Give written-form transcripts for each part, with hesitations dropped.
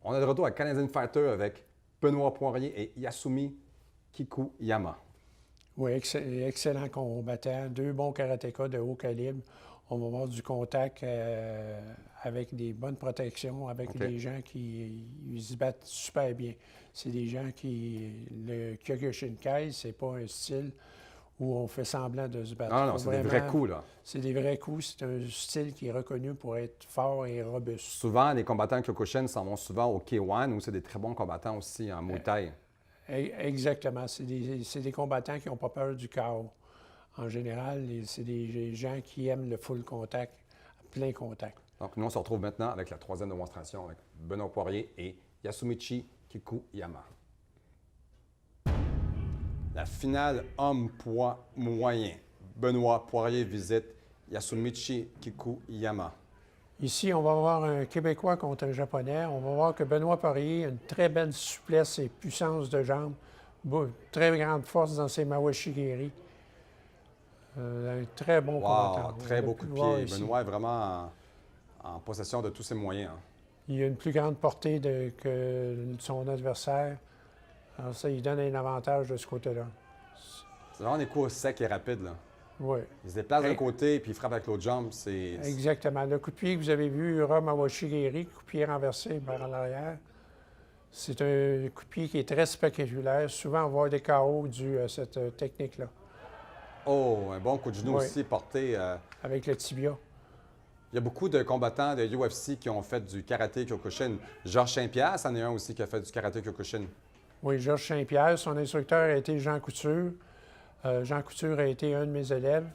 On est de retour à Canadian Fighter avec Benoît Poirier et Yasumi Kikuyama. Oui, excellent combattant. Deux bons karatékas de haut calibre. On va avoir du contact avec des bonnes protections, avec des gens qui ils se battent super bien. C'est des gens qui... Le Kyokushinkai, c'est pas un style où on fait semblant de se battre. Non, non, c'est des vrais coups, là. C'est des vrais coups. C'est un style qui est reconnu pour être fort et robuste. Souvent, les combattants Kyokushin s'en vont souvent au K1, où c'est des très bons combattants aussi en Muay Thai. Exactement. C'est des combattants qui n'ont pas peur du chaos. En général, c'est des gens qui aiment le full contact, plein contact. Donc, nous, on se retrouve maintenant avec la troisième démonstration avec Benoît Poirier et Yasumichi Kikuyama. La finale homme-poids moyen. Benoît Poirier visite Yasumichi Kikuyama. Ici, on va avoir un Québécois contre un Japonais. On va voir que Benoît Poirier a une très belle souplesse et puissance de jambes, très grande force dans ses mawashigiri. Un très bon combattant. Très beau coup de pied. Benoît est vraiment en possession de tous ses moyens. Hein. Il a une plus grande portée que son adversaire. Alors ça, il donne un avantage de ce côté-là. C'est vraiment des coups secs et rapides. Là. Oui. Il se déplace d'un côté puis il frappe avec l'autre jambe. Exactement. Le coup de pied que vous avez vu, Ura Mawashigiri, coup de pied renversé vers l'arrière, c'est un coup de pied qui est très spectaculaire. Souvent, on voit des KO dû à cette technique-là. Oh, un bon coup de genou aussi porté. Avec le tibia. Il y a beaucoup de combattants de UFC qui ont fait du karaté Kyokushin. Georges Saint-Pierre, c'en est un aussi qui a fait du karaté Kyokushin. Oui, Georges Saint-Pierre. Son instructeur a été Jean Couture. Jean Couture a été un de mes élèves.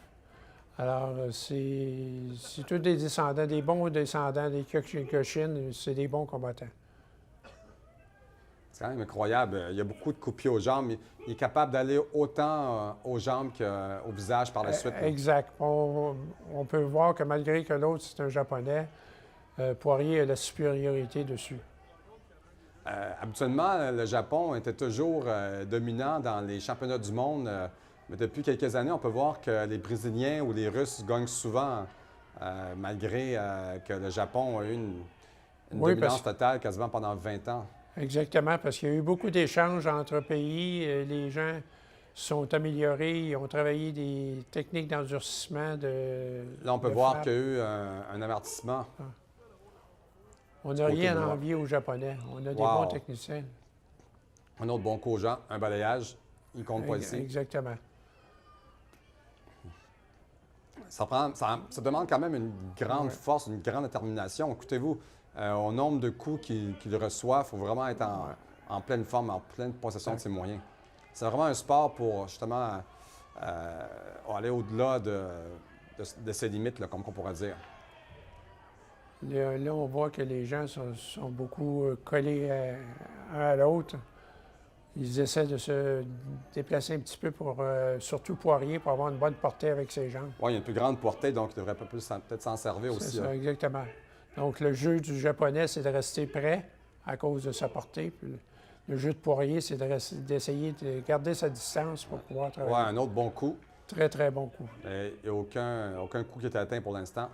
Alors, c'est tous des descendants, des bons descendants des Kyokushin. C'est des bons combattants. C'est quand même incroyable. Il y a beaucoup de coups de pied aux jambes. Il est capable d'aller autant aux jambes qu'au visage par la suite. Exact. On peut voir que malgré que l'autre, c'est un Japonais, Poirier a la supériorité dessus. Habituellement, le Japon était toujours dominant dans les championnats du monde. Mais depuis quelques années, on peut voir que les Brésiliens ou les Russes gagnent souvent, malgré que le Japon a eu une dominance totale quasiment pendant 20 ans. Exactement, parce qu'il y a eu beaucoup d'échanges entre pays. Les gens sont améliorés, ils ont travaillé des techniques d'endurcissement. Là, on peut voir qu'il y a eu un avertissement. Ah. On n'a rien à envier aux Japonais. On a des bons techniciens. Un autre bon coup aux gens, un balayage. Il ne compte pas ici. Exactement. Ça demande quand même une grande force, une grande détermination. Écoutez-vous, au nombre de coups qu'il reçoit, il faut vraiment être en pleine forme, en pleine possession de ses moyens. C'est vraiment un sport pour justement aller au-delà de ses limites, là, comme on pourrait dire. Là, on voit que les gens sont beaucoup collés un à l'autre. Ils essaient de se déplacer un petit peu pour, surtout Poirier, pour avoir une bonne portée avec ses jambes. Oui, il y a une plus grande portée, donc il devrait peut-être s'en servir aussi. C'est ça, exactement. Donc, le jeu du Japonais, c'est de rester prêt à cause de sa portée. Puis le jeu de Poirier, c'est d'essayer de garder sa distance pour pouvoir travailler. Oui, un autre bon coup. Très, très bon coup. Il n'y a aucun coup qui est atteint pour l'instant.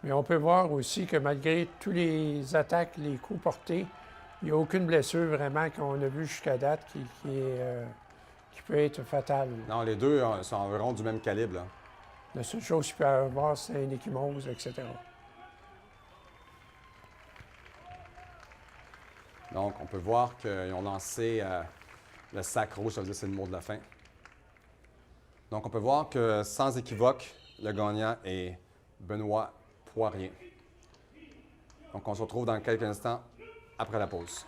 Mais on peut voir aussi que malgré tous les attaques, les coups portés, il n'y a aucune blessure vraiment qu'on a vue jusqu'à date qui peut être fatale. Non, les deux sont environ du même calibre. Là. La seule chose qu'il peut avoir, c'est une échymose, etc. Donc, on peut voir qu'ils ont lancé le sac rouge, ça veut dire que c'est le mot de la fin. Donc, on peut voir que, sans équivoque, le gagnant est Benoît Poirier. Donc, on se retrouve dans quelques instants après la pause.